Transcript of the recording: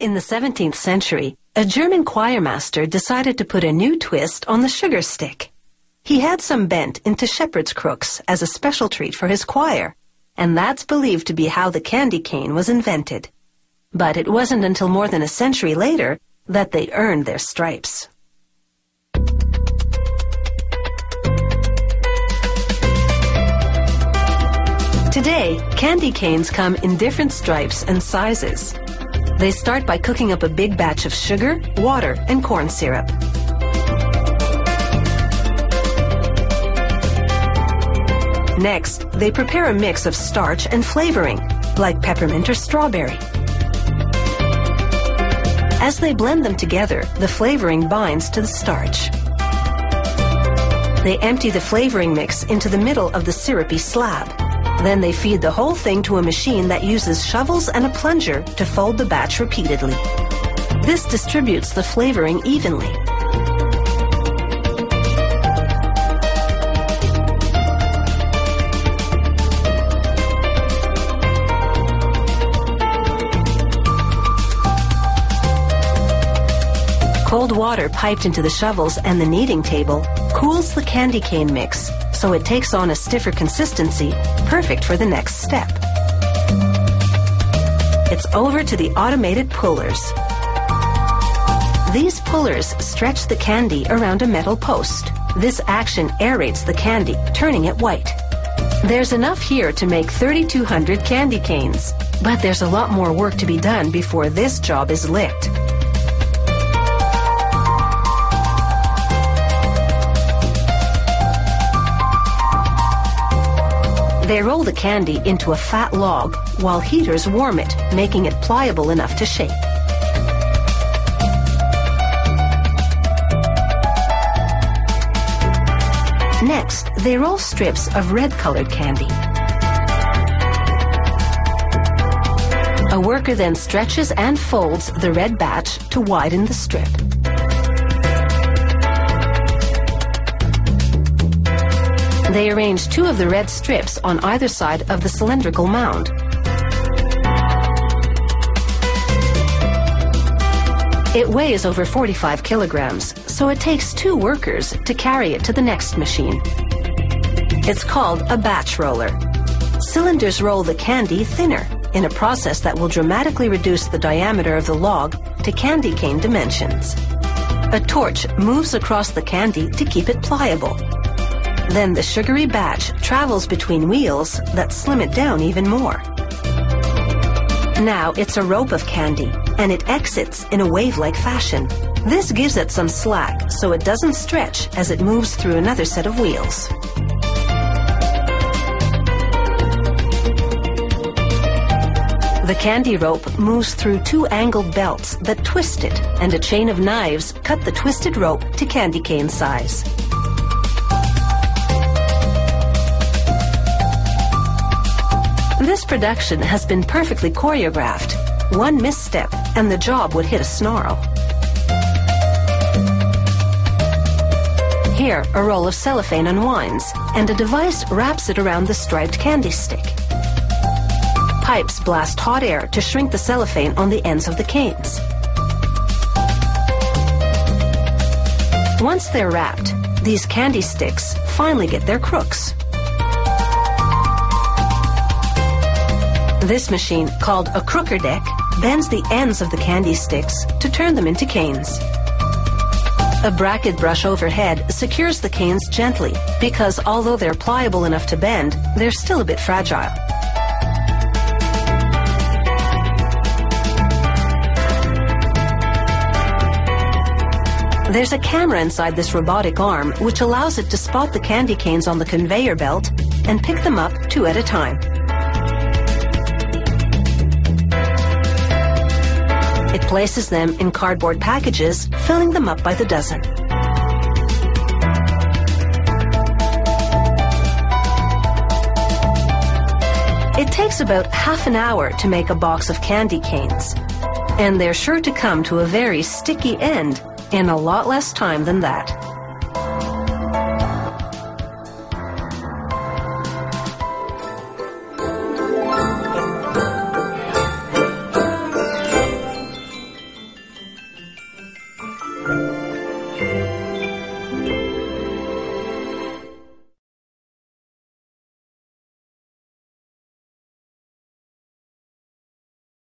In the 17th century, a German choirmaster decided to put a new twist on the sugar stick. He had some bent into shepherd's crooks as a special treat for his choir, and that's believed to be how the candy cane was invented. But it wasn't until more than a century later that they earned their stripes. Today, candy canes come in different stripes and sizes. They start by cooking up a big batch of sugar, water, and corn syrup. Next, they prepare a mix of starch and flavoring, like peppermint or strawberry. As they blend them together, the flavoring binds to the starch. They empty the flavoring mix into the middle of the syrupy slab. Then they feed the whole thing to a machine that uses shovels and a plunger to fold the batch repeatedly. This distributes the flavoring evenly. Cold water piped into the shovels and the kneading table cools the candy cane mix, so it takes on a stiffer consistency, perfect for the next step. It's over to the automated pullers. These pullers stretch the candy around a metal post. This action aerates the candy, turning it white. There's enough here to make 3,200 candy canes, but there's a lot more work to be done before this job is licked. They roll the candy into a fat log while heaters warm it, making it pliable enough to shape. Next, they roll strips of red-colored candy. A worker then stretches and folds the red batch to widen the strip. They arrange 2 of the red strips on either side of the cylindrical mound. It weighs over 45 kilograms, so it takes 2 workers to carry it to the next machine. It's called a batch roller. Cylinders roll the candy thinner in a process that will dramatically reduce the diameter of the log to candy cane dimensions. A torch moves across the candy to keep it pliable. Then the sugary batch travels between wheels that slim it down even more. Now it's a rope of candy, and it exits in a wave-like fashion. This gives it some slack so it doesn't stretch as it moves through another set of wheels. The candy rope moves through 2 angled belts that twist it, and a chain of knives cut the twisted rope to candy cane size. This production has been perfectly choreographed. One misstep and the job would hit a snarl. Here, a roll of cellophane unwinds, and a device wraps it around the striped candy stick. Pipes blast hot air to shrink the cellophane on the ends of the canes. Once they're wrapped, these candy sticks finally get their crooks. This machine, called a crooker deck, bends the ends of the candy sticks to turn them into canes. A bracket brush overhead secures the canes gently because although they're pliable enough to bend, they're still a bit fragile. There's a camera inside this robotic arm which allows it to spot the candy canes on the conveyor belt and pick them up 2 at a time. It places them in cardboard packages, filling them up by the dozen. It takes about half an hour to make a box of candy canes, and they're sure to come to a very sticky end in a lot less time than that.